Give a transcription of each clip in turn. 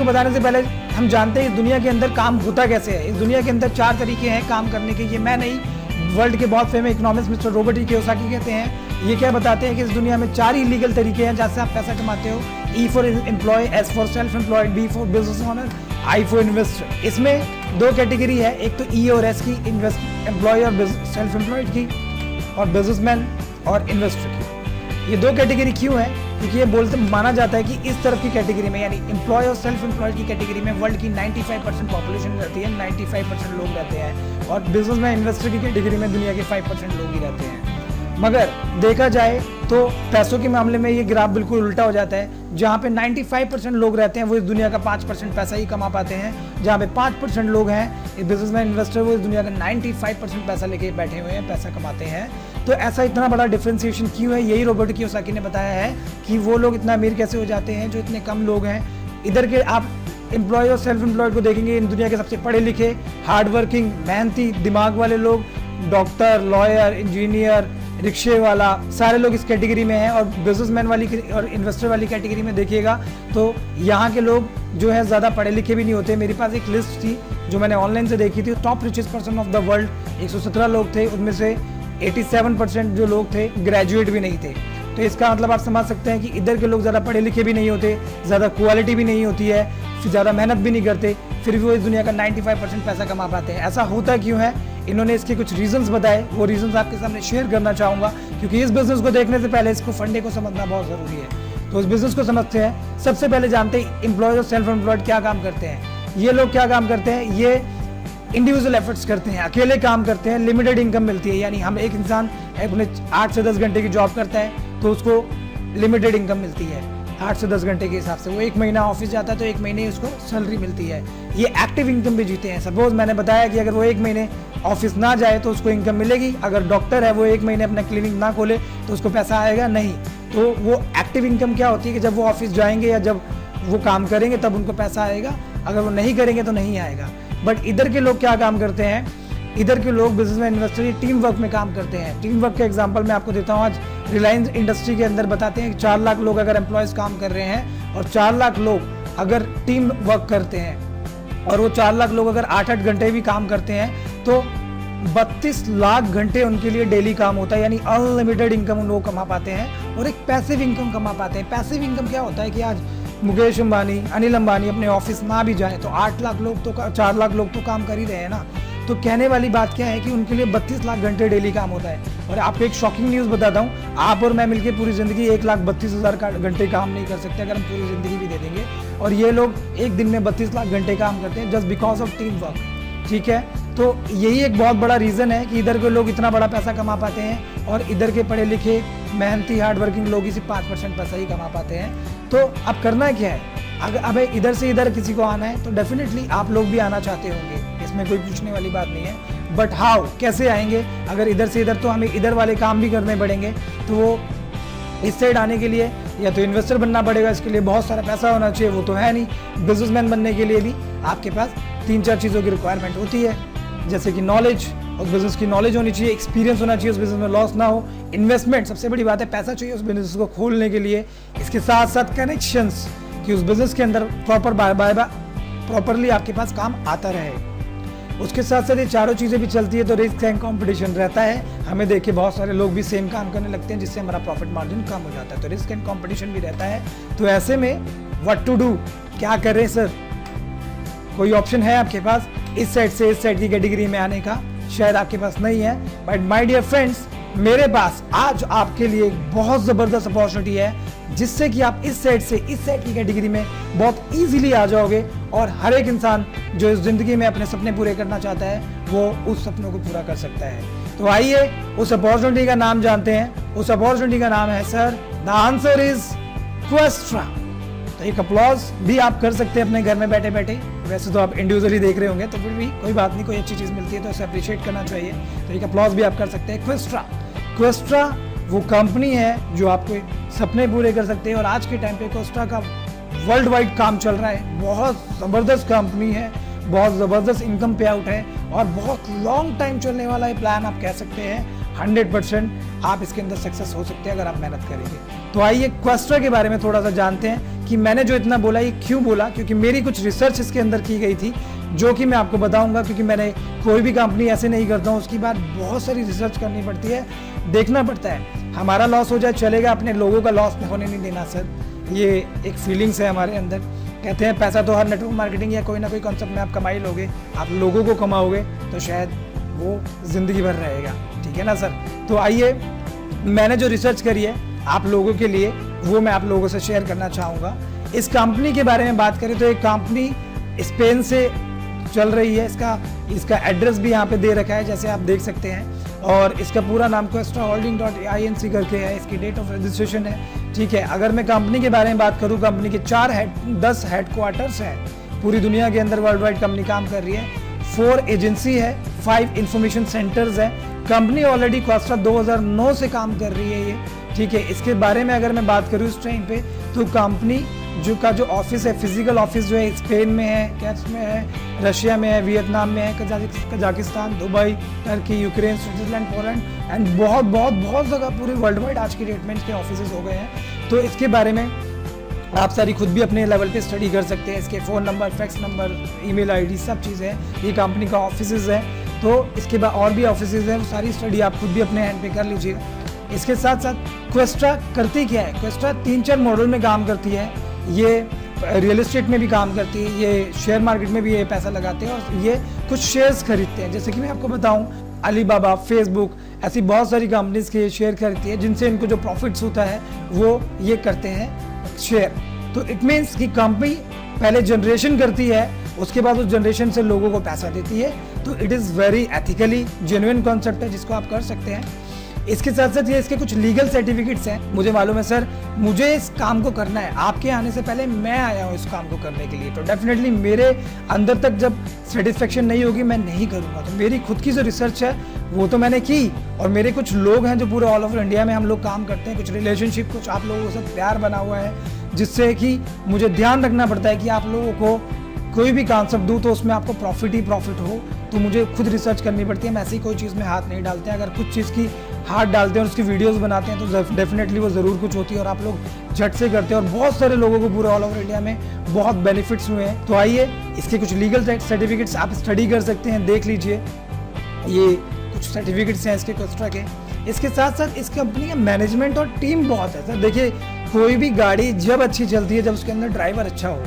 बताने से पहले हम जानते हैं इस दुनिया के अंदर काम होता कैसे है। इस दुनिया के अंदर 4 तरीके हैं काम करने के। ये मैं नहीं, वर्ल्ड के बहुत famous economist mister Robert E Kiyosaki कहते हैं। ये क्या बताते हैं कि इस दुनिया में 4 इलीगल तरीके हैं जहाँ से आप पैसा कमाते हो। E for employ, S for self employed, B for business owner, I for investor. इसमें 2 कैटेगरी है, एक तो E और S की, एम्प्लॉय और सेल्फ एम्प्लॉयड की, और बिजनेसमैन और इन्वेस्टर की। ये 2 कैटेगरी क्यों है? क्योंकि ये बोलते माना जाता है कि इस तरफ की कैटेगरी में, यानी एम्प्लॉय और सेल्फ एम्प्लॉयड की कैटेगरी में वर्ल्ड की 95% पॉपुलेशन रहती है, 95% लोग रहते हैं, और बिजनेस में इन्वेस्टर की कैटेगरी में दुनिया के 5% लोग ही रहते हैं। मगर देखा जाए तो पैसों के मामले में ये ग्राफ बिल्कुल उल्टा हो जाता है। जहाँ पे 95% लोग रहते हैं वो इस दुनिया का 5% पैसा ही कमा पाते हैं। जहाँ पे 5% लोग हैं बिजनेसमैन इन्वेस्टर, वो इस दुनिया का 95% पैसा लेके बैठे हुए हैं, पैसा कमाते हैं। तो ऐसा इतना बड़ा डिफरेंशिएशन क्यों है? यही रॉबर्ट कियोसाकी ने बताया है कि वो लोग इतना अमीर कैसे हो जाते हैं जो इतने कम लोग हैं। इधर के आप एम्प्लॉय और सेल्फ एम्प्लॉयड को देखेंगे, इन दुनिया के सबसे पढ़े लिखे, हार्ड वर्किंग, मेहनती, दिमाग वाले लोग, डॉक्टर, लॉयर, इंजीनियर, रिक्शे वाला, सारे लोग इस कैटेगरी में हैं। और बिजनेसमैन वाली और इन्वेस्टर वाली कैटेगरी में देखिएगा तो यहाँ के लोग जो है ज़्यादा पढ़े लिखे भी नहीं होते। मेरे पास एक लिस्ट थी जो मैंने ऑनलाइन से देखी थी, top richest person of the world 117 लोग थे, उनमें से 87% जो लोग थे ग्रेजुएट भी नहीं थे। तो इसका मतलब आप समझ सकते हैं कि इधर के लोग ज़्यादा पढ़े लिखे भी नहीं होते, ज़्यादा क्वालिटी भी नहीं होती है, फिर ज़्यादा मेहनत भी नहीं करते, फिर भी वो इस दुनिया का 95% पैसा कमा पाते हैं। ऐसा होता क्यों है? इन्होंने इसके कुछ रीजंस बताए, वो रीजंस आपके सामने शेयर करना चाहूँगा, क्योंकि इस बिजनेस को देखने से पहले इसको फंडे को समझना बहुत ज़रूरी है। तो इस बिजनेस को समझते हैं। सबसे पहले जानते हैं एम्प्लॉय और सेल्फ एम्प्लॉयड क्या काम करते हैं। ये लोग क्या काम करते हैं? ये इंडिविजुअल एफर्ट्स करते हैं, अकेले काम करते हैं, लिमिटेड इनकम मिलती है। यानी हम एक इंसान अपने 8 से 10 घंटे की जॉब करता है तो उसको लिमिटेड इनकम मिलती है 8 से 10 घंटे के हिसाब से। वो 1 महीना ऑफिस जाता है तो 1 महीने उसको सैलरी मिलती है। ये एक्टिव इनकम भी जीते हैं। सपोज मैंने बताया कि अगर वो 1 महीने ऑफिस ना जाए तो उसको इनकम मिलेगी। अगर डॉक्टर है वो 1 महीने अपना क्लिनिक ना खोले तो उसको पैसा आएगा नहीं। तो वो एक्टिव इनकम क्या होती है कि जब वो ऑफिस जाएंगे या जब वो काम करेंगे तब उनको पैसा आएगा, अगर वो नहीं करेंगे तो नहीं आएगा। बट इधर के लोग क्या काम करते हैं? इधर के लोग बिजनेस में इन्वेस्टर टीम वर्क में काम करते हैं। टीम वर्क का एग्जांपल मैं आपको देता हूँ। आज रिलायंस इंडस्ट्री के अंदर बताते हैं कि 4 लाख लोग अगर एम्प्लॉयज़ काम कर रहे हैं और 4 लाख लोग अगर टीम वर्क करते हैं और वो 4 लाख लोग अगर 8-8 घंटे भी काम करते हैं तो 32 लाख घंटे उनके लिए डेली काम होता है। यानी अनलिमिटेड इनकम उन लोग कमा पाते हैं और एक पैसिव इनकम कमा पाते हैं। पैसिव इनकम क्या होता है कि आज मुकेश अंबानी, अनिल अंबानी अपने ऑफिस ना भी जाए तो 8 लाख लोग तो 4 लाख लोग तो काम कर ही रहे हैं ना। तो कहने वाली बात क्या है कि उनके लिए 32 लाख घंटे डेली काम होता है। और आपको एक शॉकिंग न्यूज़ बताता हूँ, आप और मैं मिलकर पूरी ज़िंदगी 1,32,000 घंटे काम नहीं कर सकते अगर हम पूरी ज़िंदगी भी दे देंगे। और ये लोग एक दिन में 32 लाख घंटे काम करते हैं just because of team work. ठीक है, तो यही एक बहुत बड़ा रीज़न है कि इधर के लोग इतना बड़ा पैसा कमा पाते हैं और इधर के पढ़े लिखे मेहनती हार्ड वर्किंग लोग ही सिर्फ 5% पैसा ही कमा पाते हैं। तो अब करना क्या है? अगर अब इधर से इधर किसी को आना है तो डेफिनेटली आप लोग भी आना चाहते होंगे, इसमें कोई पूछने वाली बात नहीं है। बट हाउ, कैसे आएंगे? अगर इधर से इधर तो हमें इधर वाले काम भी करने पड़ेंगे। तो वो इस साइड आने के लिए या तो इन्वेस्टर बनना पड़ेगा, इसके लिए बहुत सारा पैसा होना चाहिए, वो तो है नहीं। बिजनेसमैन बनने के लिए भी आपके पास 3-4 चीज़ों की रिक्वायरमेंट होती है, जैसे कि नॉलेज, और बिजनेस की नॉलेज होनी चाहिए, एक्सपीरियंस होना चाहिए, उस बिजनेस में लॉस ना हो, इन्वेस्टमेंट सबसे बड़ी बात है, पैसा चाहिए उस बिजनेस को खोलने के लिए, इसके साथ साथ कनेक्शंस कि उस बिजनेस के अंदर प्रॉपरली आपके पास काम आता रहे। उसके साथ साथ ये चारों चीज़ें भी चलती है तो रिस्क एंड कंपटीशन रहता है। हमें देखिए बहुत सारे लोग भी सेम काम करने लगते हैं जिससे हमारा प्रॉफिट मार्जिन कम हो जाता है, तो रिस्क एंड कंपटीशन भी रहता है। तो ऐसे में व्हाट टू डू, क्या करें सर? कोई ऑप्शन है आपके पास इस साइड से इस साइड की कैटेगरी में आने का? शायद आपके पास नहीं है, बट माय डियर फ्रेंड्स, मेरे पास आज आपके लिए एक बहुत ज़बरदस्त अपॉर्चुनिटी है जिससे कि आप इस साइड से इस साइड की कैटेगरी में बहुत इजीली आ जाओगे और हर एक इंसान जो इस ज़िंदगी में अपने सपने पूरे करना चाहता है वो उस सपनों को पूरा कर सकता है। तो आइए उस अपॉर्चुनिटी का नाम जानते हैं। उस अपॉर्चुनिटी का नाम है सर, द आंसर इज क्वेस्ट्रा। तो एक अप्लॉज भी आप कर सकते हैं अपने घर में बैठे बैठे। वैसे तो आप इंडिविजुअली देख रहे होंगे तो फिर भी कोई बात नहीं, कोई अच्छी चीज़ मिलती है तो उसे अप्रिशिएट करना चाहिए। तो एक अप्लॉज भी आप कर सकते हैं। क्वेस्ट्रा वो कंपनी है जो आपके सपने पूरे कर सकते हैं और आज के टाइम पे क्वेस्ट्रा का वर्ल्ड वाइड काम चल रहा है। बहुत ज़बरदस्त कंपनी है, बहुत ज़बरदस्त इनकम पे आउट है और बहुत लॉन्ग टाइम चलने वाला ये प्लान आप कह सकते हैं। 100% आप इसके अंदर सक्सेस हो सकते हैं अगर आप मेहनत करेंगे। तो आइए क्वेस्ट्रा के बारे में थोड़ा सा जानते हैं कि मैंने जो इतना बोला ये क्यों बोला, क्योंकि मेरी कुछ रिसर्च इसके अंदर की गई थी जो कि मैं आपको बताऊंगा, क्योंकि मैंने कोई भी कंपनी ऐसे नहीं करता हूँ, उसकी बाद बहुत सारी रिसर्च करनी पड़ती है, देखना पड़ता है। हमारा लॉस हो जाए चलेगा, अपने लोगों का लॉस होने नहीं देना सर, ये एक फीलिंग्स है हमारे अंदर। कहते हैं पैसा तो हर नेटवर्क मार्केटिंग या कोई ना कोई कॉन्सेप्ट में आप कमा ही लोगे, आप लोगों को कमाओगे तो शायद वो ज़िंदगी भर रहेगा, ठीक है ना सर। तो आइए मैंने जो रिसर्च करी है आप लोगों के लिए वो मैं आप लोगों से शेयर करना चाहूँगा। इस कंपनी के बारे में बात करें तो एक कंपनी स्पेन से चल रही है, इसका एड्रेस भी यहाँ पे दे रखा है जैसे आप देख सकते हैं, और इसका पूरा नाम क्वेस्ट्रा होल्डिंग .inc करके है, इसकी डेट ऑफ रजिस्ट्रेशन है, ठीक है। अगर मैं कंपनी के बारे में बात करूँ, कंपनी के 10 हेडक्वार्टर्स हैं पूरी दुनिया के अंदर, वर्ल्ड वाइड कंपनी काम कर रही है, 4 एजेंसी है, 5 इंफॉर्मेशन सेंटर्स है। कंपनी ऑलरेडी क्वेस्ट्रा 2009 से काम कर रही है ये, ठीक है। इसके बारे में अगर मैं बात करूँ इस टाइम पे तो कंपनी जो ऑफिस है, फिजिकल ऑफिस जो है स्पेन में है, कैट्स में है, रशिया में है, वियतनाम में है, Kazakhstan, Dubai, Turkey, Ukraine, Switzerland, Poland and बहुत जगह पूरे वर्ल्ड वाइड आज की डेट में इसके ऑफिस हो गए हैं। तो इसके बारे में आप सारी खुद भी अपने लेवल पे स्टडी कर सकते हैं। इसके phone number, fax number, email ID सब चीज़ें हैं, ये कंपनी का ऑफिस है। तो इसके बाद और भी ऑफिस हैं, वो सारी स्टडी आप खुद भी अपने हैंड पे कर लीजिएगा। इसके साथ साथ क्वेस्ट्रा करती क्या है, क्वेस्ट्रा 3-4 मॉडल में काम करती है। ये रियल एस्टेट में भी काम करती है, ये शेयर मार्केट में भी ये पैसा लगाते हैं और ये कुछ शेयर्स खरीदते हैं। जैसे कि मैं आपको बताऊं, अलीबाबा, फेसबुक, ऐसी बहुत सारी कंपनीज के शेयर खरीदती है जिनसे इनको जो प्रॉफिट्स होता है वो ये करते हैं शेयर। तो इट मीन्स कि कंपनी पहले जनरेशन करती है, उसके बाद उस जनरेशन से लोगों को पैसा देती है। तो it is very ethically genuine concept है जिसको आप कर सकते हैं। इसके साथ साथ ये इसके कुछ लीगल सर्टिफिकेट्स हैं। मुझे मालूम है सर, मुझे इस काम को करना है, आपके आने से पहले मैं आया हूँ इस काम को करने के लिए, तो डेफिनेटली मेरे अंदर तक जब सेटिस्फेक्शन नहीं होगी मैं नहीं करूँगा। तो मेरी खुद की जो रिसर्च है वो तो मैंने की, और मेरे कुछ लोग हैं जो पूरे ऑल ओवर इंडिया में हम लोग काम करते हैं, कुछ रिलेशनशिप, कुछ आप लोगों से प्यार बना हुआ है, जिससे कि मुझे ध्यान रखना पड़ता है कि आप लोगों को कोई भी कॉन्सेप्ट दूँ तो उसमें आपको प्रॉफिट ही प्रॉफिट हो। तो मुझे खुद रिसर्च करनी पड़ती है, मैं ऐसी कोई चीज़ में हाथ नहीं डालते हैं। अगर कुछ चीज़ की हाथ डालते हैं और उसकी वीडियोस बनाते हैं तो डेफिनेटली वो ज़रूर कुछ होती है और आप लोग झट से करते हैं, और बहुत सारे लोगों को पूरे ऑल ओवर इंडिया में बहुत बेनिफिट्स हुए हैं। तो आइए इसके कुछ लीगल सर्टिफिकेट्स आप स्टडी कर सकते हैं, देख लीजिए, ये कुछ सर्टिफिकेट्स हैं इसके क्वेस्ट्रा के। इसके साथ साथ इस कंपनी का मैनेजमेंट और टीम बहुत है सर। देखिए, कोई भी गाड़ी जब अच्छी चलती है, जब उसके अंदर ड्राइवर अच्छा हो,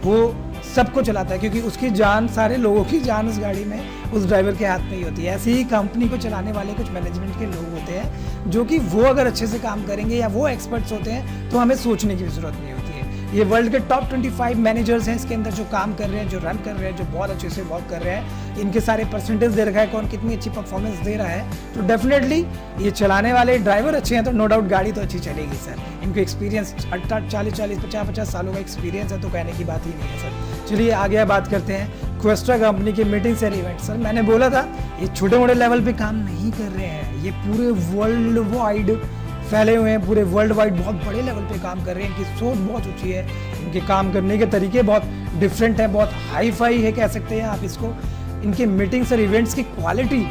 वो सबको चलाता है, क्योंकि उसकी जान, सारे लोगों की जान उस गाड़ी में उस ड्राइवर के हाथ में ही होती है। ऐसे ही कंपनी को चलाने वाले कुछ मैनेजमेंट के लोग होते हैं जो कि वो अगर अच्छे से काम करेंगे या वो एक्सपर्ट्स होते हैं तो हमें सोचने की ज़रूरत नहीं होती है। ये वर्ल्ड के टॉप 25 मैनेजर्स हैं इसके अंदर जो काम कर रहे हैं, जो रन कर रहे हैं, जो बहुत अच्छे से वर्क कर रहे हैं। इनके सारे परसेंटेज दे रखा है, कौन कितनी अच्छी परफॉर्मेंस दे रहा है। तो डेफिनेटली ये चलाने वाले ड्राइवर अच्छे हैं तो नो डाउट गाड़ी तो अच्छी चलेगी सर। इनको एक्सपीरियंस 40, 50 सालों का एक्सपीरियंस है, तो कहने की बात ही नहीं है सर। चलिए आगे बात करते हैं क्वेस्ट्रा कंपनी के मीटिंग्स एंड इवेंट। सर मैंने बोला था ये छोटे मोटे लेवल पे काम नहीं कर रहे हैं, ये पूरे वर्ल्ड वाइड फैले हुए हैं, पूरे वर्ल्ड वाइड बहुत बड़े लेवल पे काम कर रहे हैं। इनकी सोच बहुत ऊंची है, इनके काम करने के तरीके बहुत डिफरेंट है, बहुत हाई फाई है कह सकते हैं आप इसको। इनके मीटिंग्स और इवेंट्स की क्वालिटी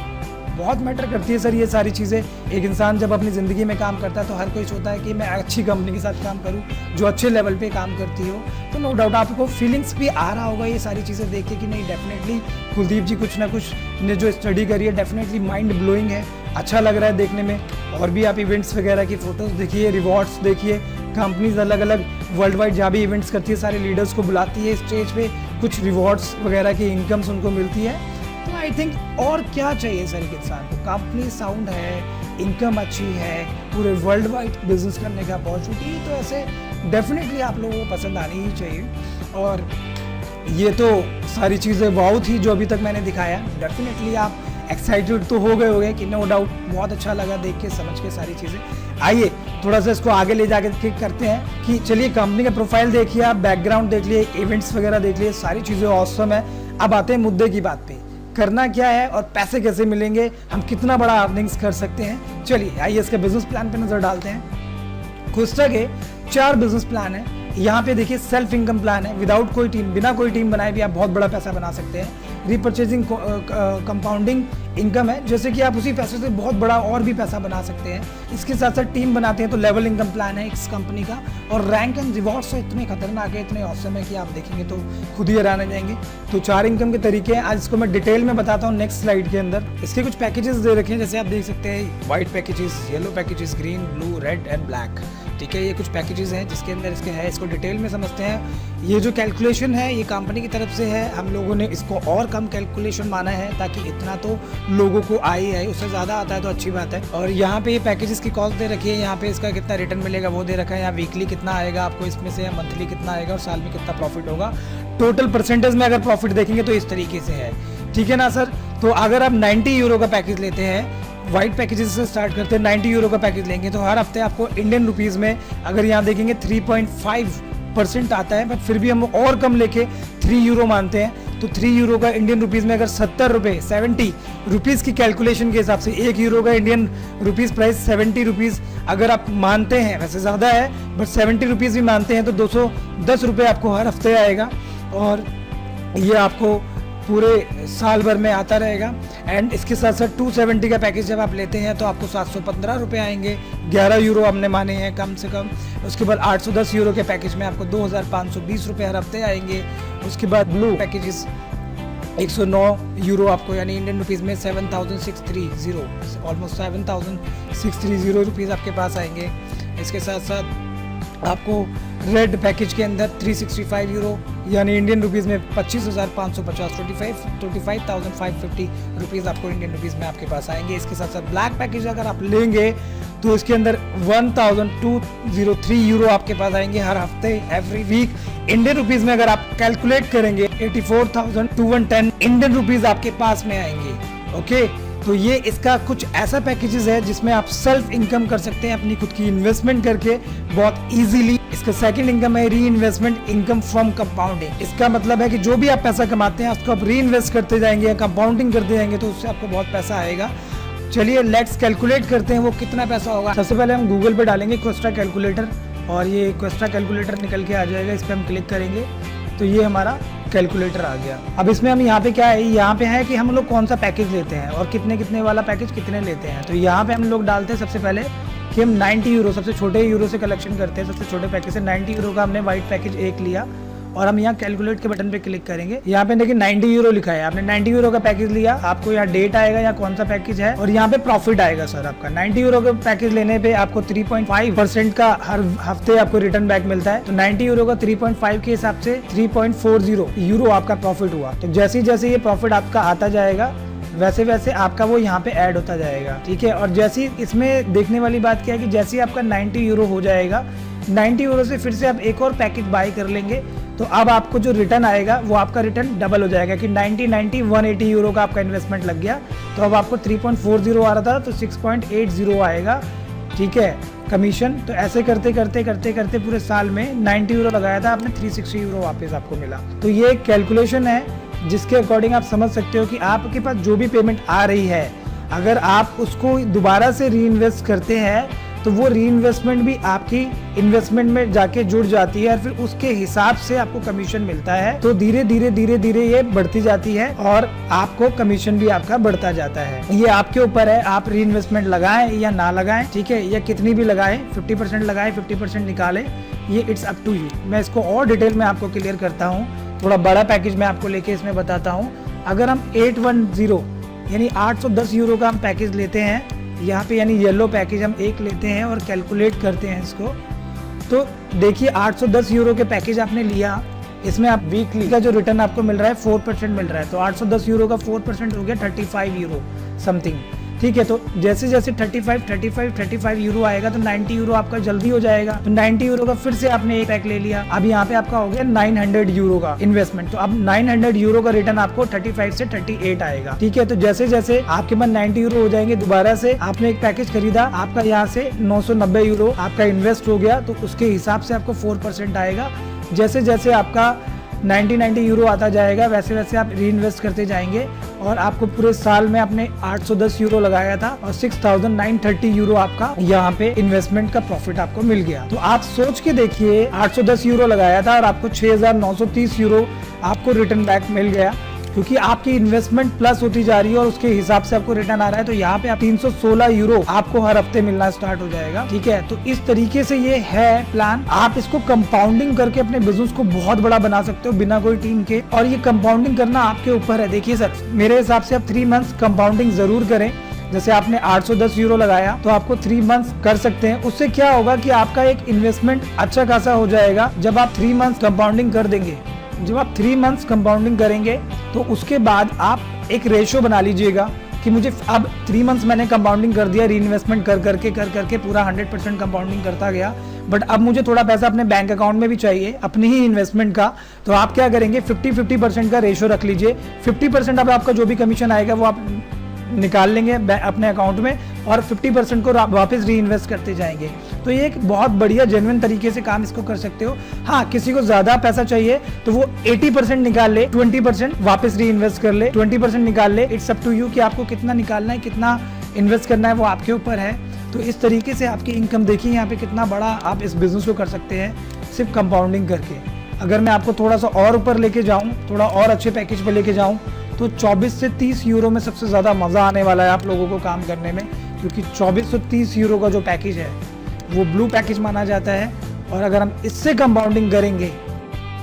बहुत मैटर करती है सर। ये सारी चीज़ें, एक इंसान जब अपनी ज़िंदगी में काम करता है तो हर कोई चाहता है कि मैं अच्छी कंपनी के साथ काम करूं जो अच्छे लेवल पे काम करती हो। तो नो डाउट आपको फीलिंग्स भी आ रहा होगा ये सारी चीज़ें देख के कि नहीं, डेफिनेटली कुलदीप जी कुछ ना कुछ ने जो स्टडी करी है डेफिनेटली माइंड ब्लोइंग है, अच्छा लग रहा है देखने में। और भी आप इवेंट्स वगैरह की फ़ोटोज़ देखिए, रिवॉर्ड्स देखिए, कंपनीज अलग अलग वर्ल्ड वाइड जहाँ भी इवेंट्स करती है सारे लीडर्स को बुलाती है स्टेज पे, कुछ रिवॉर्ड्स वगैरह की इनकम्स उनको मिलती है। तो आई थिंक और क्या चाहिए सर एक इंसान को, कंपनी साउंड है, इनकम अच्छी है, पूरे वर्ल्ड वाइड बिजनेस करने का अपॉर्चुनिटी, तो ऐसे डेफिनेटली आप लोगों को पसंद आनी ही चाहिए। और ये तो सारी चीज़ें वाओ थी जो अभी तक मैंने दिखाया। डेफिनेटली आप एक्साइटेड तो हो गए होंगे कि नो डाउट बहुत अच्छा लगा देख के, समझ के सारी चीज़ें। आइए थोड़ा सा इसको आगे ले जाके करते हैं कि चलिए कंपनी का प्रोफाइल देखिए आप, बैकग्राउंड देख लिए, इवेंट्स वगैरह देख लिए, सारी चीज़ें ऑसम है। अब आते हैं मुद्दे की बात पे, करना क्या है और पैसे कैसे मिलेंगे, हम कितना बड़ा अर्निंग्स कर सकते हैं। चलिए आइए इसके बिजनेस प्लान पे नजर डालते हैं। क्वेस्ट्रा के 4 बिजनेस प्लान है। यहाँ पे देखिए सेल्फ इनकम प्लान है, विदाउट कोई टीम, बिना कोई टीम बनाए भी आप बहुत बड़ा पैसा बना सकते हैं। रीपरचेजिंग कंपाउंडिंग इनकम है, जैसे कि आप उसी पैसे से बहुत बड़ा और भी पैसा बना सकते हैं। इसके साथ साथ टीम बनाते हैं तो लेवल इनकम प्लान है इस कंपनी का, और रैंक एंड रिवॉर्ड्स तो इतने खतरनाक है, इतने औसम है कि आप देखेंगे तो खुद ही हैरान हो जाएंगे। तो 4 इनकम के तरीके हैं, आज इसको मैं डिटेल में बताता हूँ नेक्स्ट स्लाइड के अंदर। इसके कुछ पैकेजेस दे रखे हैं, जैसे आप देख सकते हैं white packages, yellow packages, green, blue, red and black. ठीक है, ये कुछ पैकेजेस हैं जिसके अंदर इसके है, इसको डिटेल में समझते हैं। ये जो कैलकुलेशन है ये कंपनी की तरफ से है, हम लोगों ने इसको और कम कैलकुलेशन माना है ताकि इतना तो लोगों को आए, उससे ज़्यादा आता है तो अच्छी बात है। और यहाँ पे ये पैकेजेस की कॉस्ट दे रखी है, यहाँ पे इसका कितना रिटर्न मिलेगा वो दे रखा है, यहाँ वीकली कितना आएगा आपको इसमें से, या मंथली कितना आएगा, और साल में कितना प्रॉफिट होगा। टोटल परसेंटेज में अगर प्रॉफिट देखेंगे तो इस तरीके से है। ठीक है ना सर। तो अगर आप 90 यूरो का पैकेज लेते हैं, वाइट पैकेजेस से स्टार्ट करते हैं, 90 यूरो का पैकेज लेंगे तो हर हफ्ते आपको इंडियन रुपीज़ में अगर यहाँ देखेंगे 3.5% आता है, बट फिर भी हम और कम लेके 3 यूरो मानते हैं। तो 3 यूरो का इंडियन रुपीज़ में अगर 70 रुपीज़ की कैलकुलेशन के हिसाब से 1 यूरो का इंडियन रुपीज़ प्राइस 70 रुपीज़ अगर आप मानते हैं, वैसे ज़्यादा है बट 70 रुपीज़ भी मानते हैं तो 210 रुपये आपको हर हफ्ते आएगा, और ये आपको पूरे साल भर में आता रहेगा। एंड इसके साथ साथ 270 का पैकेज जब आप लेते हैं तो आपको 715 रुपये आएंगे, 11 यूरो हमने माने हैं कम से कम। उसके बाद 810 यूरो के पैकेज में आपको 2520 रुपये हर हफ्ते आएंगे। उसके बाद ब्लू पैकेजेस 109 यूरो आपको, यानी इंडियन रुपीज़ में 7630, ऑलमोस्ट 7630 रुपीज़ आपके पास आएंगे। इसके साथ साथ आपको रेड पैकेज के अंदर 365 यूरो, यानी इंडियन रुपीज़ में 25,550, 25,550 रुपीज़ आपको इंडियन रुपीज़ में आपके पास आएंगे। इसके साथ साथ ब्लैक पैकेज अगर आप लेंगे तो इसके अंदर 1,203 यूरो आपके पास आएंगे हर हफ्ते, एवरी वीक। इंडियन रुपीज़ में अगर आप कैलकुलेट करेंगे 84,210 इंडियन रुपीज़ आपके पास में आएंगे। ओके, तो ये इसका कुछ ऐसा पैकेजेस है जिसमें आप सेल्फ इनकम कर सकते हैं अपनी खुद की इन्वेस्टमेंट करके बहुत इजीली। इसका सेकंड इनकम है री इन्वेस्टमेंट इनकम फ्रॉम कंपाउंडिंग। इसका मतलब है कि जो भी आप पैसा कमाते हैं उसको आप री इन्वेस्ट करते जाएंगे या कंपाउंडिंग करते जाएंगे तो उससे आपको बहुत पैसा आएगा। चलिए लेट्स कैलकुलेट करते हैं वो कितना पैसा होगा। सबसे पहले हम गूगल पे डालेंगे क्वेस्ट्रा कैलकुलेटर, और ये क्वेस्ट्रा कैलकुलेटर निकल के आ जाएगा। इस पर हम क्लिक करेंगे तो ये हमारा कैलकुलेटर आ गया। अब इसमें हम यहाँ पे क्या है, यहाँ पे है कि हम लोग कौन सा पैकेज लेते हैं और कितने वाला पैकेज कितने लेते हैं। तो यहाँ पे हम लोग डालते हैं सबसे पहले कि हम 90 यूरो, सबसे छोटे यूरो से कलेक्शन करते हैं, सबसे छोटे पैकेज से 90 यूरो का हमने वाइट पैकेज एक लिया, और हम यहाँ कैलकुलेट के बटन पे क्लिक करेंगे। यहाँ पे देखिए 90 यूरो लिखा है, आपने 90 यूरो का पैकेज लिया, आपको यहाँ डेट आएगा या कौन सा पैकेज है, और यहाँ पे प्रॉफिट आएगा सर आपका। 90 यूरो का पैकेज लेने पे आपको 3.5% का हर हफ्ते आपको रिटर्न बैक मिलता है। तो 90 यूरो का 3.5 के हिसाब से 3.40 यूरो आपका प्रॉफिट हुआ। तो जैसे जैसे ये प्रॉफिट आपका आता जाएगा वैसे वैसे आपका वो यहाँ पे ऐड होता जाएगा। ठीक है, और जैसे इसमें देखने वाली बात क्या है कि जैसे आपका 90 यूरो हो जाएगा, 90 यूरो से फिर से आप एक और पैकेज बाय कर लेंगे तो अब आपको जो रिटर्न आएगा वो आपका रिटर्न डबल हो जाएगा कि 180 यूरो का आपका इन्वेस्टमेंट लग गया, तो अब आपको 3.40 आ रहा था तो 6.80 आएगा। ठीक है, कमीशन। तो ऐसे करते करते करते करते पूरे साल में 90 यूरो लगाया था आपने, 360 यूरो वापस आपको मिला। तो ये एक कैलकुलेशन है जिसके अकॉर्डिंग आप समझ सकते हो कि आपके पास जो भी पेमेंट आ रही है अगर आप उसको दोबारा से री इन्वेस्ट करते हैं तो वो री इन्वेस्टमेंट भी आपकी इन्वेस्टमेंट में जाके जुड़ जाती है और फिर उसके हिसाब से आपको कमीशन मिलता है। तो धीरे धीरे धीरे धीरे ये बढ़ती जाती है और आपको कमीशन भी आपका बढ़ता जाता है। ये आपके ऊपर है, आप री इन्वेस्टमेंट लगाएं या ना लगाएं। ठीक है, या कितनी भी लगाएं, 50% लगाएं, 50% निकालें, ये इट्स अप टू यू। मैं इसको और डिटेल में आपको क्लियर करता हूँ, थोड़ा बड़ा पैकेज मैं आपको लेके इसमें बताता हूँ। अगर हम 810 यानी 810 यूरो का हम पैकेज लेते हैं यहाँ पे, यानी येलो पैकेज हम एक लेते हैं और कैलकुलेट करते हैं इसको, तो देखिए 810 यूरो के पैकेज आपने लिया, इसमें आप वीकली का जो रिटर्न आपको मिल रहा है 4% मिल रहा है। तो 810 यूरो का 4% हो गया 35 यूरो समथिंग। ठीक है, तो जैसे जैसे 35 यूरो आएगा तो 90 यूरो आपका जल्दी हो जाएगा। तो 90 यूरो का फिर से आपने एक पैक ले लिया, अब यहाँ पे आपका हो गया 900 यूरो का इन्वेस्टमेंट। तो अब 900 यूरो का रिटर्न आपको 35 से 38 आएगा। ठीक है, तो जैसे जैसे आपके पास 90 यूरो हो जाएंगे, दोबारा से आपने एक पैकेज खरीदा, आपका यहाँ से 990 यूरो आपका इन्वेस्ट हो गया, तो उसके हिसाब से आपको 4% आएगा। जैसे जैसे आपका 90 यूरो आता जाएगा वैसे वैसे आप री इन्वेस्ट करते जाएंगे और आपको पूरे साल में आपने 810 यूरो लगाया था और 6930 यूरो आपका यहाँ पे इन्वेस्टमेंट का प्रॉफिट आपको मिल गया। तो आप सोच के देखिए 810 यूरो लगाया था और आपको 6930 यूरो आपको रिटर्न बैक मिल गया। क्योंकि आपकी इन्वेस्टमेंट प्लस होती जा रही है और उसके हिसाब से आपको रिटर्न आ रहा है। तो यहाँ पे 316 यूरो आपको हर हफ्ते मिलना स्टार्ट हो जाएगा। ठीक है, तो इस तरीके से ये है प्लान। आप इसको कंपाउंडिंग करके अपने बिजनेस को बहुत बड़ा बना सकते हो बिना कोई टीम के, और ये कंपाउंडिंग करना आपके ऊपर है। देखिए सर, मेरे हिसाब से आप 3 मंथ्स कंपाउंडिंग जरूर करें। जैसे आपने 810 यूरो लगाया तो आपको 3 मंथ्स कर सकते हैं। उससे क्या होगा कि आपका एक इन्वेस्टमेंट अच्छा खासा हो जाएगा जब आप 3 मंथ्स कंपाउंडिंग कर देंगे। जब आप 3 मंथ्स कंपाउंडिंग करेंगे तो उसके बाद आप एक रेशो बना लीजिएगा कि मुझे अब 3 मंथ्स मैंने कंपाउंडिंग कर दिया, री इन्वेस्टमेंट कर करके पूरा 100% कंपाउंडिंग करता गया, बट अब मुझे थोड़ा पैसा अपने बैंक अकाउंट में भी चाहिए अपनी ही इन्वेस्टमेंट का। तो आप क्या करेंगे, 50-50% का रेशो रख लीजिए। 50% अब आपका जो भी कमीशन आएगा वो आप निकाल लेंगे अपने अकाउंट में और 50% को वापस री इन्वेस्ट करते जाएंगे। तो ये एक बहुत बढ़िया जेन्युइन तरीके से काम इसको कर सकते हो। हाँ, किसी को ज्यादा पैसा चाहिए तो वो 80% निकाल ले, 20% वापस री इन्वेस्ट कर ले, 20% निकाल ले। इट्स अप टू यू कि आपको कितना निकालना है, कितना इन्वेस्ट करना है, वो आपके ऊपर है। तो इस तरीके से आपकी इनकम देखिए यहाँ पे कितना बड़ा आप इस बिजनेस को कर सकते हैं सिर्फ कंपाउंडिंग करके। अगर मैं आपको थोड़ा सा और ऊपर लेके जाऊँ, थोड़ा और अच्छे पैकेज पे लेके जाऊँ, तो 24 से 30 यूरो में सबसे ज़्यादा मज़ा आने वाला है आप लोगों को काम करने में, क्योंकि 24 से 30 यूरो का जो पैकेज है वो ब्लू पैकेज माना जाता है। और अगर हम इससे कंपाउंडिंग करेंगे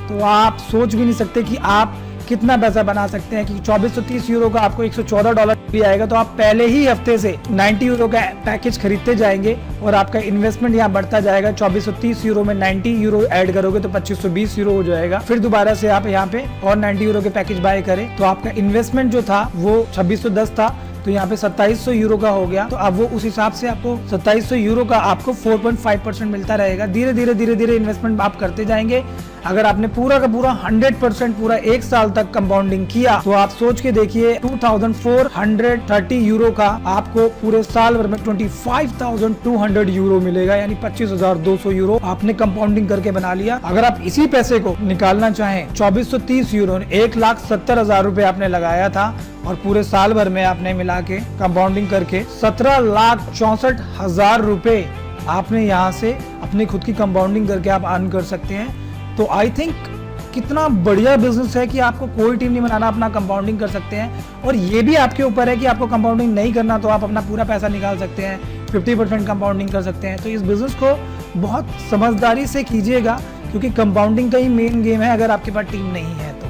तो आप सोच भी नहीं सकते कि आप कितना पैसा बना सकते हैं। कि 24 से 30 यूरो का आपको $114 भी आएगा तो आप पहले ही हफ्ते से 90 यूरो का पैकेज खरीदते जाएंगे और आपका इन्वेस्टमेंट यहाँ बढ़ता जाएगा। 24 से 30 यूरो में 90 यूरो ऐड करोगे तो 2520 यूरो हो जाएगा। फिर दोबारा से आप यहाँ पे और 90 यूरो के पैकेज बाय करें तो आपका इन्वेस्टमेंट जो था वो 2610 था, तो यहाँ पे 2700 यूरो का हो गया। तो अब वो उस हिसाब से आपको 2700 यूरो का आपको 4.5% मिलता रहेगा। धीरे धीरे इन्वेस्टमेंट आप करते जाएंगे। अगर आपने पूरा का पूरा 100% पूरा 1 साल तक कंपाउंडिंग किया तो आप सोच के देखिए 2430 यूरो का आपको पूरे साल भर में 25,200 यूरो मिलेगा, यानी 25,200 यूरो आपने कंपाउंडिंग करके बना लिया। अगर आप इसी पैसे को निकालना चाहें, 2430 यूरो 1,70,000 रुपए आपने लगाया था और पूरे साल भर में आपने मिला के कंपाउंडिंग करके 17,64,000 रुपए आपने यहाँ से अपनी खुद की कंपाउंडिंग करके आप अर्न कर सकते हैं। तो आई थिंक कितना बढ़िया बिजनेस है कि आपको कोई टीम नहीं बनाना, अपना कंपाउंडिंग कर सकते हैं। और ये भी आपके ऊपर है कि आपको कंपाउंडिंग नहीं करना तो आप अपना पूरा पैसा निकाल सकते हैं, 50% कंपाउंडिंग कर सकते हैं। तो इस बिजनेस को बहुत समझदारी से कीजिएगा क्योंकि कंपाउंडिंग का ही मेन गेम है अगर आपके पास टीम नहीं है तो।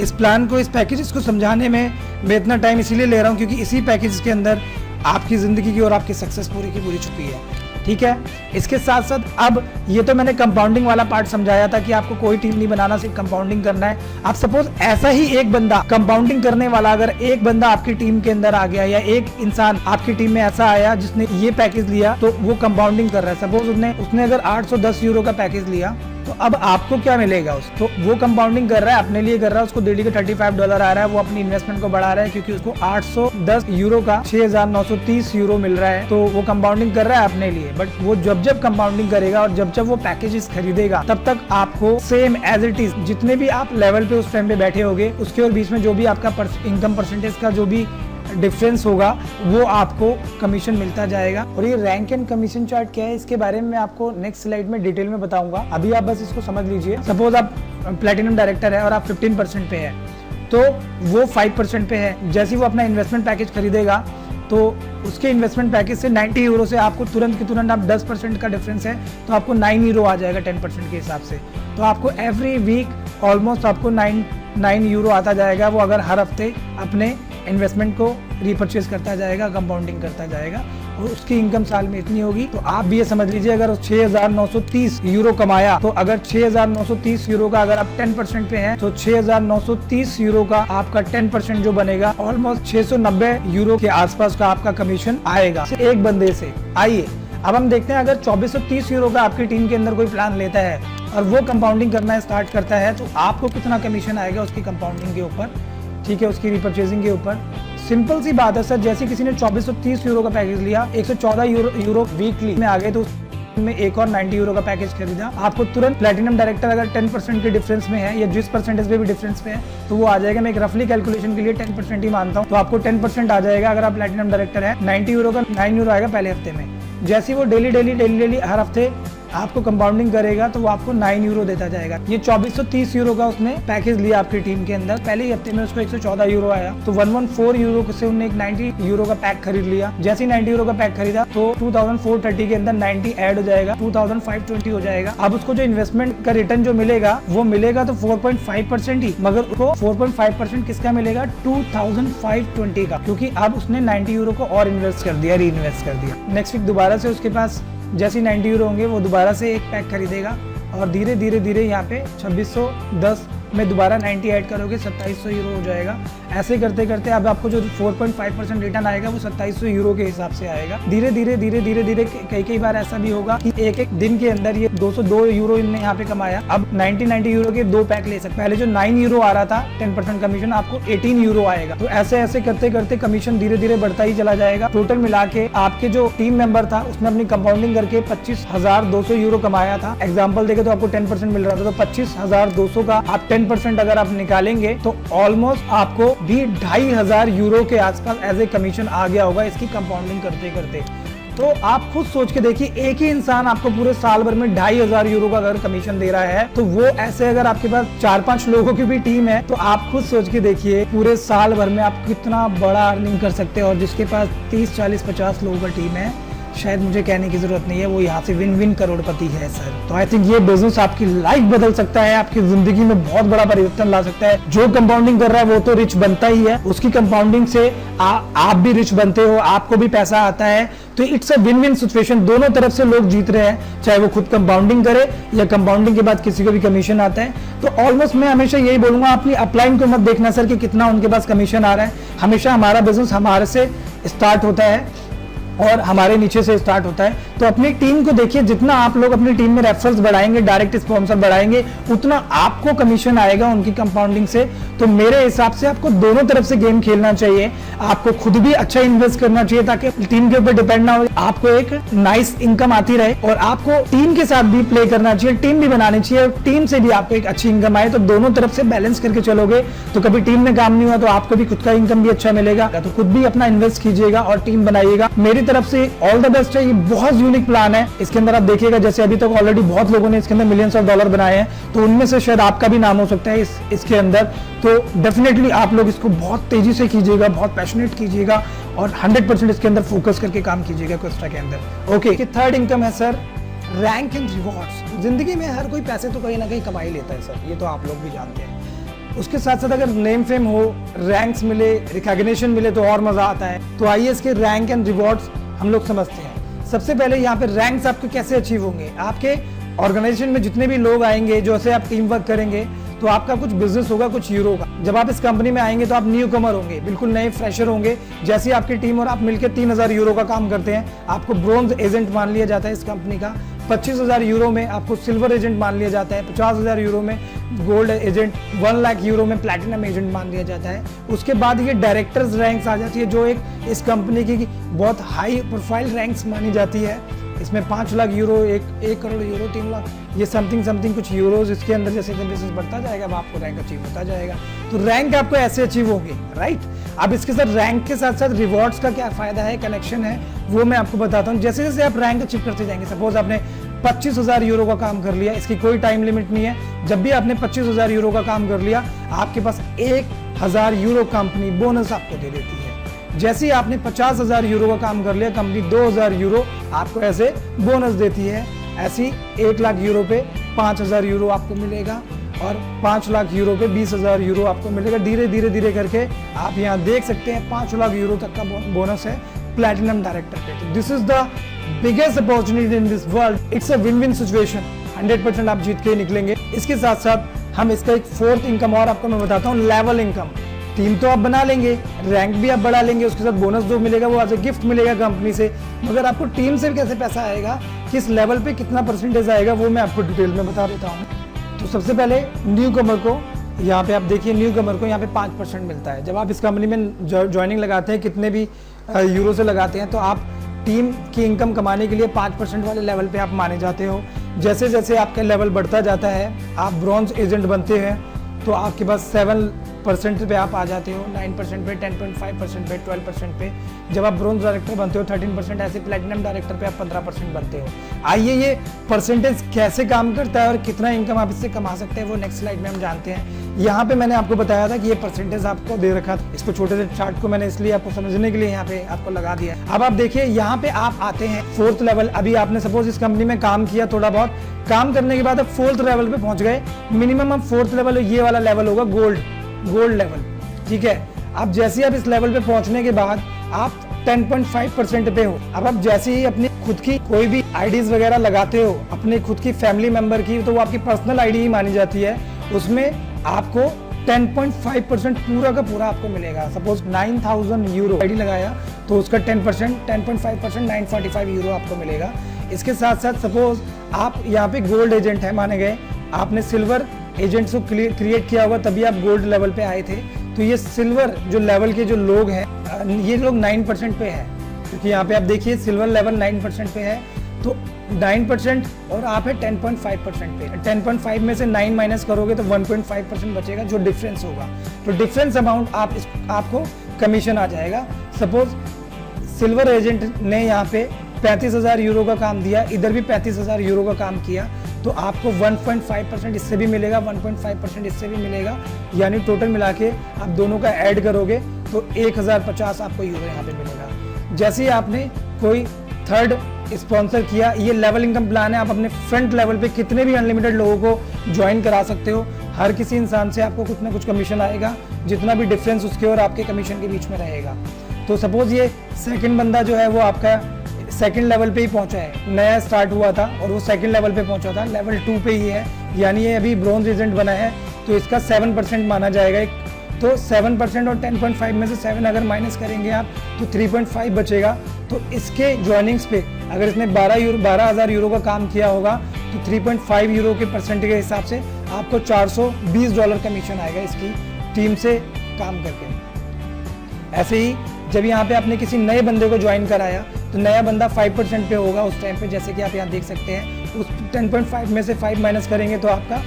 इस प्लान को, इस पैकेज को समझाने में मैं इतना टाइम इसीलिए ले रहा हूँ क्योंकि इसी पैकेज के अंदर आपकी ज़िंदगी की और आपकी सक्सेस पूरी की पूरी छुपी है। ठीक है, इसके साथ साथ अब ये तो मैंने कंपाउंडिंग वाला पार्ट समझाया था कि आपको कोई टीम नहीं बनाना, सिर्फ कंपाउंडिंग करना है। आप सपोज ऐसा ही एक बंदा कंपाउंडिंग करने वाला, अगर एक बंदा आपकी टीम के अंदर आ गया या एक इंसान आपकी टीम में ऐसा आया जिसने ये पैकेज लिया तो वो कंपाउंडिंग कर रहा है। सपोज उसने अगर 810 यूरो का पैकेज लिया तो अब आपको क्या मिलेगा तो वो कंपाउंडिंग कर रहा है, अपने लिए कर रहा है, उसको डेली का $35 आ रहा है, वो अपनी इन्वेस्टमेंट को बढ़ा रहा है क्योंकि उसको 810 यूरो का 6,930 यूरो मिल रहा है, तो वो कंपाउंडिंग कर रहा है अपने लिए। बट वो जब कंपाउंडिंग करेगा और जब वो पैकेजेस खरीदेगा तब तक आपको सेम एज इट इज जितने भी आप लेवल पे उस टाइम पे बैठे होगे उसके और बीच में जो भी आपका इनकम परसेंटेज का जो भी डिफरेंस होगा वो आपको कमीशन मिलता जाएगा। और ये रैंक एंड कमीशन चार्ट क्या है इसके बारे में मैं आपको नेक्स्ट स्लाइड में डिटेल में बताऊंगा। अभी आप बस इसको समझ लीजिए। सपोज आप प्लैटिनम डायरेक्टर है और आप 15% पे है तो वो 5% पे है। जैसे वो अपना इन्वेस्टमेंट पैकेज खरीदेगा तो उसके इन्वेस्टमेंट पैकेज से 90 यूरो से आपको तुरंत की तुरंत आप 10% का डिफरेंस है तो आपको 9 यूरो आ जाएगा 10% के हिसाब से। तो आपको एवरी वीक ऑलमोस्ट आपको 9 यूरो आता जाएगा। वो अगर हर हफ्ते अपने इन्वेस्टमेंट को रीपरचेज करता जाएगा, कंपाउंडिंग करता जाएगा और उसकी इनकम साल में इतनी होगी। तो आप भी ये समझ लीजिए अगर 6,930 यूरो कमाया तो अगर 6,930 यूरो का अगर आप 10% पे हैं तो 6,930 यूरो का आपका 10% जो बनेगा ऑलमोस्ट 690 यूरो के आसपास का आपका कमीशन आएगा एक बंदे से। आइए अब हम देखते हैं अगर 2430 यूरो का आपकी टीम के अंदर कोई प्लान लेता है और वो कंपाउंडिंग करना स्टार्ट करता है तो आपको कितना कमीशन आएगा उसकी कंपाउंडिंग के ऊपर, ठीक है, उसकी रिपर्चेजिंग के ऊपर। सिंपल सी बात है सर, जैसे किसी ने 2430 यूरो का पैकेज लिया, 114 यूरो वीकली में आ गए तो में एक और 90 यूरो का पैकेज खरीदा, आपको तुरंत प्लैटिनम डायरेक्टर अगर 10% के डिफरेंस में है या जिस परसेंटेज पे भी डिफरेंस पे है तो वो आ जाएगा। मैं एक रफली कैलकुलेशन के लिए 10% ही मानता हूँ तो आपको 10% आ जाएगा। अगर आप प्लैटिनम डायरेक्टर है 90 यूरो का 9 यूरो आएगा पहले हफ्ते में। जैसे वो डेली हर हफ्ते आपको कंपाउंडिंग करेगा तो वो आपको 9 यूरो देता जाएगा। ये 2430 यूरो का उसने पैकेज लिया आपकी टीम के अंदर। पहले ही हफ्ते में उसको 114 यूरो आया, तो 114 यूरो से उन्होंने एक 90 यूरो का पैक खरीद लिया। जैसे ही 90 यूरो का पैक खरीदा तो 2430 के अंदर 90 ऐड हो जाएगा, 2520 हो जाएगा। अब उसको जो इन्वेस्टमेंट का रिटर्न जो मिलेगा वो मिलेगा तो 4.5% ही, मगर उसको 4.5% किसका मिलेगा, 2520 का, क्योंकि अब उसने 90 यूरो को और इन्वेस्ट कर दिया, री इन्वेस्ट कर दिया। नेक्स्ट वीक दोबारा से उसके पास जैसे 90 यूरो होंगे वो दोबारा से एक पैक खरीदेगा और धीरे धीरे धीरे यहाँ पे 2610 में दोबारा 90 ऐड करोगे 2700 यूरो हो जाएगा। ऐसे करते करते अब आपको जो 4.5% रिटर्न आएगा वो 2700 यूरो के हिसाब से आएगा। धीरे धीरे धीरे धीरे धीरे कई बार ऐसा भी होगा कि एक एक दिन के अंदर ये 202 यूरो इनने यहाँ पे कमाया। अब 90 यूरो के 2 पैक ले सकते। पहले जो 9 यूरो आ रहा था 10% कमीशन, आपको 18 यूरो आएगा। तो ऐसे ऐसे करते करते कमीशन धीरे धीरे बढ़ता ही चला जाएगा। टोटल मिला के आपके जो टीम मेंबर था उसने अपनी कंपाउंडिंग करके 25,200 यूरो कमाया था। एग्जाम्पल देखे तो आपको 10% मिल रहा था, तो 25,200 का आप 10% अगर आप निकालेंगे तो ऑलमोस्ट आपको भी 2500 यूरो के आसपास एज ए कमीशन आ गया होगा इसकी कंपाउंडिंग करते करते। तो आप खुद सोच के देखिए, एक ही इंसान आपको पूरे साल भर में 2500 यूरो का अगर कमीशन दे रहा है तो वो ऐसे अगर आपके पास 4-5 लोगों की भी टीम है तो आप खुद सोच के देखिए पूरे साल भर में आप कितना बड़ा अर्निंग कर सकते हैं। और जिसके पास 30, 40, 50 लोगों का टीम है, शायद मुझे कहने की जरूरत नहीं है, वो यहाँ से विन विन करोड़पति है सर। तो आई थिंक ये बिजनेस आपकी लाइफ बदल सकता है, आपकी जिंदगी में बहुत बड़ा परिवर्तन ला सकता है। जो कंपाउंडिंग कर रहा है वो तो रिच बनता ही है, उसकी कंपाउंडिंग से आप भी रिच बनते हो, आपको भी पैसा आता है। तो it's a win win situation, दोनों तरफ से लोग जीत रहे हैं, चाहे वो खुद कंपाउंडिंग करे या कंपाउंडिंग के बाद किसी को भी कमीशन आता है। तो ऑलमोस्ट मैं हमेशा यही बोलूंगा, अपनी अपलाइन को मत देखना सर कि कितना उनके पास कमीशन आ रहा है। हमेशा हमारा बिजनेस हमारे से स्टार्ट होता है और हमारे नीचे से स्टार्ट होता है। तो अपनी टीम को देखिए, जितना आप लोग अपनी टीम में रेफरल्स बढ़ाएंगे, डायरेक्ट स्पॉन्सर बढ़ाएंगे, उतना आपको कमीशन आएगा उनकी कंपाउंडिंग से। तो मेरे हिसाब से आपको दोनों तरफ से गेम खेलना चाहिए। आपको खुद भी अच्छा इन्वेस्ट करना चाहिए ताकि टीम के ऊपर डिपेंड ना हो, आपको एक नाइस इनकम आती रहे। और आपको टीम के साथ भी प्ले करना चाहिए, टीम भी बनानी चाहिए, टीम से भी आपको एक अच्छी इनकम आए। तो दोनों तरफ से बैलेंस करके चलोगे तो कभी टीम में काम नहीं हुआ तो आपको भी खुद का इनकम भी अच्छा मिलेगा। तो खुद भी अपना इन्वेस्ट कीजिएगा और टीम बनाइएगा। मेरी तरफ से ऑल द बेस्ट है। ये बहुत यूनिक प्लान है। इसके अंदर आप देखिएगा, जैसे अभी तक ऑलरेडी बहुत लोगों ने इसके अंदर मिलियंस ऑफ डॉलर बनाए हैं, तो उनमें से शायद आपका भी नाम हो सकता है इसके अंदर। तो डेफिनेटली आप लोग इसको बहुत तेजी से कीजिएगा, बहुत पैशनेट कीजिएगा और 100% इसके अंदर फोकस करके काम कीजिएगा क्वेस्टा के अंदर। ओके, थर्ड इनकम है सर रैंक एंड रिवॉर्ड्स। जिंदगी में हर कोई पैसे तो कहीं ना कहीं कमा ही लेता है सर, ये तो आप लोग भी जानते हैं। उसके साथ साथ अगर नेम फेम हो, रैंक्स मिले, रिकॉग्निशन मिले तो और मजा आता है। तो आइए इसके रैंक एंड रिवॉर्ड्स हम लोग समझते हैं। सबसे पहले यहाँ पे रैंक्स आपके कैसे अचीव होंगे। आपके ऑर्गेनाइजेशन में जितने भी लोग आएंगे, जो से आप टीम वर्क करेंगे, तो आपका कुछ बिजनेस होगा कुछ यूरो का। जब आप इस कंपनी में आएंगे तो आप न्यू कमर होंगे, बिल्कुल नए फ्रेशर होंगे। जैसे आपकी टीम और आप मिलकर 3000 यूरो का काम करते हैं, आपको ब्रोंज एजेंट मान लिया जाता है इस कंपनी का। 25,000 यूरो में आपको सिल्वर एजेंट मान लिया जाता है, 50,000 यूरो में गोल्ड एजेंट, 1 लाख यूरो में प्लैटिनम एजेंट मान लिया जाता है। उसके बाद ये डायरेक्टर्स रैंक्स आ जाती है, जो एक इस कंपनी की बहुत हाई प्रोफाइल रैंक्स मानी जाती है। इसमें 5 लाख यूरो, 1 करोड़ यूरो, 3 लाख, ये समथिंग कुछ यूरोज इसके अंदर जैसे बिजनेस बढ़ता जाएगा अब आपको रैंक अचीव होता जाएगा। तो रैंक आपको ऐसे अचीव होंगे, राइट। अब इसके साथ रैंक के साथ साथ रिवॉर्ड्स का क्या फायदा है, कनेक्शन है, वो मैं आपको बताता हूँ। जैसे जैसे आप रैंक अचीव करते जाएंगे, सपोज आपने 25,000 यूरो का काम कर लिया, इसकी कोई टाइम लिमिट नहीं है। जब भी आपने 25,000 यूरो का काम कर लिया, आपके पास 1,000 यूरो कंपनी बोनस आपको दे देती है। जैसे ही आपने 50,000 यूरो का काम कर लिया, कंपनी 2,000 यूरो आपको ऐसे बोनस देती है। ऐसी 1 लाख यूरो पे 5,000 यूरो आपको मिलेगा और 5 लाख यूरो पे 20,000 यूरो आपको मिलेगा। धीरे धीरे धीरे करके आप यहाँ देख सकते हैं 5 लाख यूरो तक का बोनस है प्लैटिनम डायरेक्टर पे। तो this is the biggest opportunity in this world. It's a win win situation, 100% आप जीत के निकलेंगे। इसके साथ साथ हम इसका एक फोर्थ इनकम और आपको मैं बताता हूँ, लेवल इनकम। टीम तो आप बना लेंगे, रैंक भी आप बढ़ा लेंगे, उसके साथ बोनस जो मिलेगा वो एज ए गिफ्ट मिलेगा कंपनी से। मगर आपको टीम से कैसे पैसा आएगा, किस लेवल पे कितना परसेंटेज आएगा, वो मैं आपको डिटेल में बता देता हूँ। तो सबसे पहले न्यू कमर को यहाँ पे आप देखिए, न्यू कमर को यहाँ पे 5% मिलता है। जब आप इस कंपनी में ज्वाइनिंग लगाते हैं, कितने भी यूरो से लगाते हैं, तो आप टीम की इनकम कमाने के लिए 5% वाले लेवल पे आप माने जाते हो। जैसे जैसे आपका लेवल बढ़ता जाता है, आप ब्रॉन्ज एजेंट बनते हैं, तो आपके पास 7 परसेंट पे आप आ जाते हो, 9% पे, 10.5% पे, 12% पे। जब आप ब्रोंज डायरेक्टर बनते हो 13%, ऐसे प्लेटिनम डायरेक्टर पे आप 15% बनते हो। आइए ये परसेंटेज कैसे काम करता है और कितना इनकम आप इससे कमा सकते हैं वो नेक्स्ट स्लाइड में हम जानते हैं। यहाँ पे मैंने आपको बताया था कि ये परसेंटेज आपको दे रखा था, इसको छोटे से चार्ट को मैंने इसलिए आपको समझने के लिए यहाँ पे आपको लगा दिया है। अब आप देखिए यहाँ पे आप आते हैं 4th लेवल। अभी आपने सपोज इस कंपनी में काम किया, थोड़ा बहुत काम करने के बाद अब 4th लेवल पे पहुंच गए। मिनिमम अब 4th लेवल, ये वाला लेवल होगा गोल्ड लेवल, ठीक है। अब जैसे आप इस लेवल पे पहुंचने के बाद आप 10.5% पे हो। अब आप जैसे ही अपनी खुद की कोई भी आईडीज वगैरह लगाते हो अपने खुद की फैमिली मेंबर की, तो वो आपकी पर्सनल आईडी ही मानी जाती है। उसमें आपको 10.5% पूरा का पूरा आपको मिलेगा। सपोज 9,000 यूरो आईडी लगाया तो उसका 10.5% 945 यूरो आपको मिलेगा। इसके साथ साथ सपोज आप यहाँ पे गोल्ड एजेंट है माने गए, आपने सिल्वर एजेंट्स को क्रिएट किया होगा तभी आप गोल्ड लेवल पे आए थे। तो ये सिल्वर जो लेवल के जो लोग हैं ये लोग 9% पे है, क्योंकि यहाँ पे आप देखिए सिल्वर लेवल 9% पे है। तो 9% और आप है 10.5% पे। 10.5 में से 9 माइनस करोगे तो 1.5% बचेगा जो डिफरेंस होगा। तो डिफरेंस अमाउंट आपको कमीशन आ जाएगा। सपोज सिल्वर एजेंट ने यहाँ पे 35,000 यूरो का काम दिया, इधर भी 35,000 यूरो का काम किया, तो आपको 1.5% इससे भी मिलेगा, 1.5% इससे भी मिलेगा, यानी टोटल मिला के आप दोनों का ऐड करोगे तो 1050 आपको यूरो यहाँ पे मिलेगा। जैसे ही आपने कोई थर्ड स्पॉन्सर किया, ये लेवल इनकम प्लान है। आप अपने फ्रंट लेवल पे कितने भी अनलिमिटेड लोगों को ज्वाइन करा सकते हो। हर किसी इंसान से आपको कुछ ना कुछ कमीशन आएगा, जितना भी डिफरेंस उसके और आपके कमीशन के बीच में रहेगा। तो सपोज ये सेकंड बंदा जो है वो आपका सेकंड लेवल पे ही पहुंचा है, नया स्टार्ट हुआ था और वो सेकंड लेवल पे पहुंचा था, लेवल 2 पे ही है, यानी ये अभी ब्रॉन्ज एजेंट बना है, तो इसका 7% माना जाएगा। तो 7% और 10.5 में से 7 अगर माइनस करेंगे आप तो 3.5 बचेगा। तो इसके ज्वाइनिंग्स पे अगर इसने 12,000 यूरो का काम किया होगा तो 3.5 यूरो के परसेंट के हिसाब से आपको $420 कमीशन आएगा इसकी टीम से काम करके। ऐसे ही जब यहाँ पे आपने किसी नए बंदे को ज्वाइन कराया तो नया बंदा 5% पे होगा उस टाइम पे, जैसे कि आप यहाँ देख सकते हैं। उस 10.5 में से 5 माइनस करेंगे तो आपका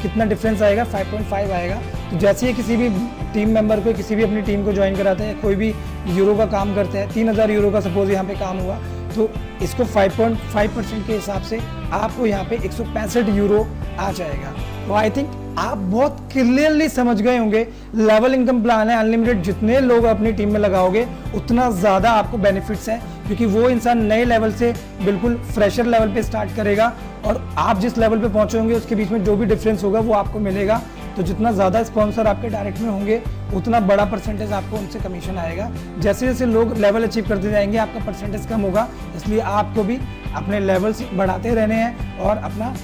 कितना डिफरेंस आएगा, 5.5 आएगा। तो जैसे ही किसी भी टीम मेंबर को, किसी भी अपनी टीम को ज्वाइन कराता है, कोई भी यूरो का काम करता है, 3,000 यूरो का सपोज यहाँ पे काम हुआ, तो इसको 5.5% के हिसाब से आपको यहाँ पे 165 यूरो आ जाएगा। तो आई थिंक आप बहुत क्लियरली समझ गए होंगे, लेवल इनकम प्लान है अनलिमिटेड। जितने लोग अपनी टीम में लगाओगे उतना ज़्यादा आपको बेनिफिट्स है, क्योंकि वो इंसान नए लेवल से बिल्कुल फ्रेशर लेवल पे स्टार्ट करेगा और आप जिस लेवल पे पहुंचोगे उसके बीच में जो भी डिफरेंस होगा वो आपको मिलेगा। तो जितना ज़्यादा स्पॉन्सर आपके डायरेक्ट में होंगे उतना बड़ा परसेंटेज आपको उनसे कमीशन आएगा। जैसे जैसे लोग लेवल अचीव करते जाएंगे आपका परसेंटेज कम होगा, इसलिए आपको भी अपने लेवल्स बढ़ाते रहने हैं और अपना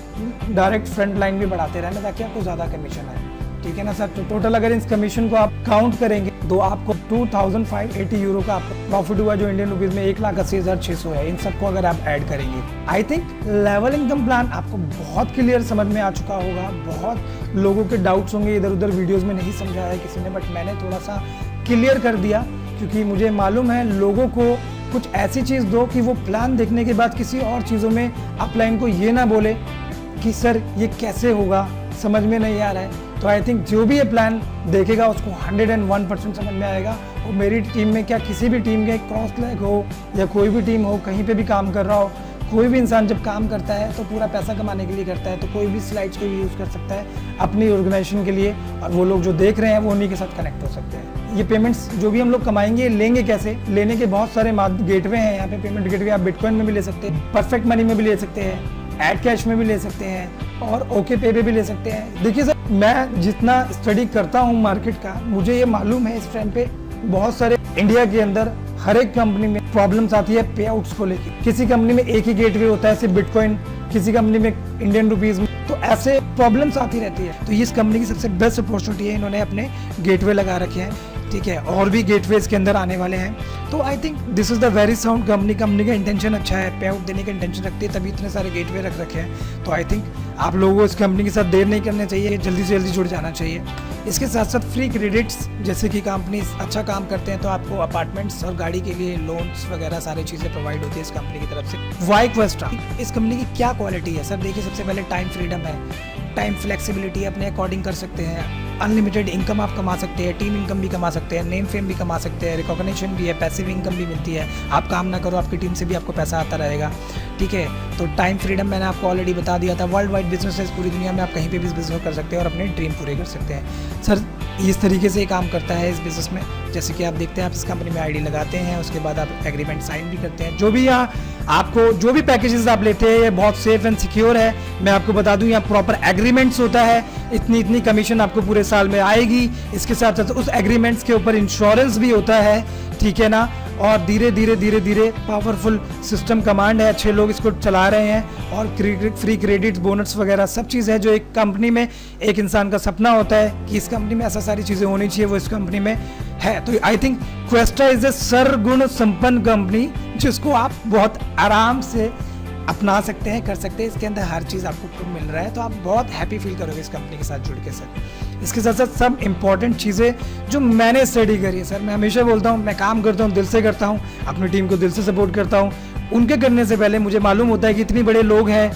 डायरेक्ट फ्रंट लाइन भी बढ़ाते रहना ताकि आपको ज़्यादा कमीशन आए, ठीक है ना सर। तो टोटल अगर इस कमीशन को आप काउंट करेंगे तो आपको 2,580 यूरो का आपको प्रॉफिट हुआ, जो इंडियन रुपीज़ में 1,80,600 है। इन सबको अगर आप ऐड करेंगे, I think level income plan आपको बहुत क्लियर समझ में आ चुका होगा। बहुत लोगों के डाउट्स होंगे, इधर उधर वीडियोज़ में नहीं समझाया है किसी ने, बट मैंने थोड़ा सा क्लियर कर दिया, क्योंकि मुझे मालूम है लोगों को कुछ ऐसी चीज़ दो कि वो प्लान देखने के बाद किसी और चीज़ों में अपलाइन को ये ना बोले कि सर ये कैसे होगा, समझ में नहीं आ रहा है। तो आई थिंक जो भी ये प्लान देखेगा उसको 101% समझ में आएगा। और मेरी टीम में क्या किसी भी टीम के क्रॉस लैग हो या कोई भी टीम हो, कहीं पे भी काम कर रहा हो, कोई भी इंसान जब काम करता है तो पूरा पैसा कमाने के लिए करता है, तो कोई भी स्लाइड्स को यूज़ कर सकता है अपनी ऑर्गेनाइजेशन के लिए, और वो लोग जो देख रहे हैं वो उन्हीं के साथ कनेक्ट हो सकते हैं। ये पेमेंट्स जो भी हम लोग कमाएंगे लेंगे कैसे, लेने के बहुत सारे गेटवे हैं यहाँ पे। पेमेंट गेटवे आप बिटकॉइन में भी ले सकते हैं, परफेक्ट मनी में भी ले सकते हैं, ऐड कैश में भी ले सकते हैं और ओके पे भी ले सकते हैं। देखिए सर, मैं जितना स्टडी करता हूँ मार्केट का, मुझे ये मालूम है इस टाइम पे बहुत सारे इंडिया के अंदर हर एक कंपनी में प्रॉब्लम्स आती है पे आउट्स को लेकर। किसी कंपनी में एक ही गेटवे होता है सिर्फ बिटकॉइन, किसी कंपनी में इंडियन रुपीज में, तो ऐसे प्रॉब्लम्स आती रहती है। तो इस कंपनी की सबसे बेस्ट अपॉर्चुनिटी है, इन्होंने अपने गेटवे लगा रखे हैं, ठीक है, और भी गेटवेज के अंदर आने वाले हैं। तो I think this is the very sound company. Company का इंटेंशन अच्छा है, पे आउट देने का इंटेंशन रखती है, तभी इतने सारे गेटवे रख रखे हैं। तो आई थिंक आप लोगों को इस कंपनी के साथ देर नहीं करना चाहिए, जल्दी से जल्दी जुड़ जाना चाहिए। इसके साथ साथ फ्री क्रेडिट्स, जैसे कि कंपनी अच्छा काम करते हैं तो आपको अपार्टमेंट्स और गाड़ी के लिए लोन्स वगैरह सारी चीज़ें प्रोवाइड होती है इस कंपनी की तरफ से। वाई क्वेस्ट्रा, इस कंपनी की क्या क्वालिटी है सर? देखिए, सबसे पहले टाइम फ्रीडम है, टाइम फ्लेक्सिबिलिटी अपने अकॉर्डिंग कर सकते हैं, अनलिमिटेड इनकम आप कमा सकते हैं, टीम इनकम भी कमा सकते हैं, नेम फेम भी कमा सकते हैं, रिकॉग्निशन भी है, पैसिव इनकम भी मिलती है। आप काम ना करो, आपकी टीम से भी आपको पैसा आता रहेगा, ठीक है। तो टाइम फ्रीडम मैंने आपको ऑलरेडी बता दिया था। वर्ल्ड वाइड बिजनेस, पूरी दुनिया में आप कहीं पे भी बिजनेस कर सकते हैं और अपने ड्रीम पूरे कर सकते हैं। सर इस तरीके से काम करता है इस बिज़नेस में। जैसे कि आप देखते हैं, आप इस कंपनी में आईडी लगाते हैं, उसके बाद आप एग्रीमेंट साइन भी करते हैं। जो भी यहाँ आपको जो भी पैकेजेस आप लेते हैं, ये बहुत सेफ एंड सिक्योर है। मैं आपको बता दूं, यहाँ प्रॉपर एग्रीमेंट्स होता है, इतनी कमीशन आपको पूरे साल में आएगी। इसके साथ साथ उस एग्रीमेंट्स के ऊपर इंश्योरेंस भी होता है, ठीक है ना। और धीरे धीरे पावरफुल सिस्टम कमांड है, अच्छे लोग इसको चला रहे हैं, और फ्री क्रेडिट, बोनस वगैरह सब चीज़ है जो एक कंपनी में एक इंसान का सपना होता है कि इस कंपनी में ऐसा सारी चीज़ें होनी चाहिए, वो इस कंपनी में है। तो I think Cuesta is a सर्वगुण संपन्न कंपनी जिसको आप बहुत आराम से अपना सकते हैं, कर सकते हैं। इसके अंदर हर चीज़ आपको मिल रहा है, तो आप बहुत हैप्पी फील करोगे इस कंपनी के साथ जुड़ के सर। इसके साथ साथ सब इंपॉर्टेंट चीज़ें जो मैंने स्टडी करी है सर, मैं हमेशा बोलता हूँ, मैं काम करता हूँ दिल से करता हूँ, अपनी टीम को दिल से सपोर्ट करता हूँ। उनके करने से पहले मुझे मालूम होता है कि इतने बड़े लोग हैं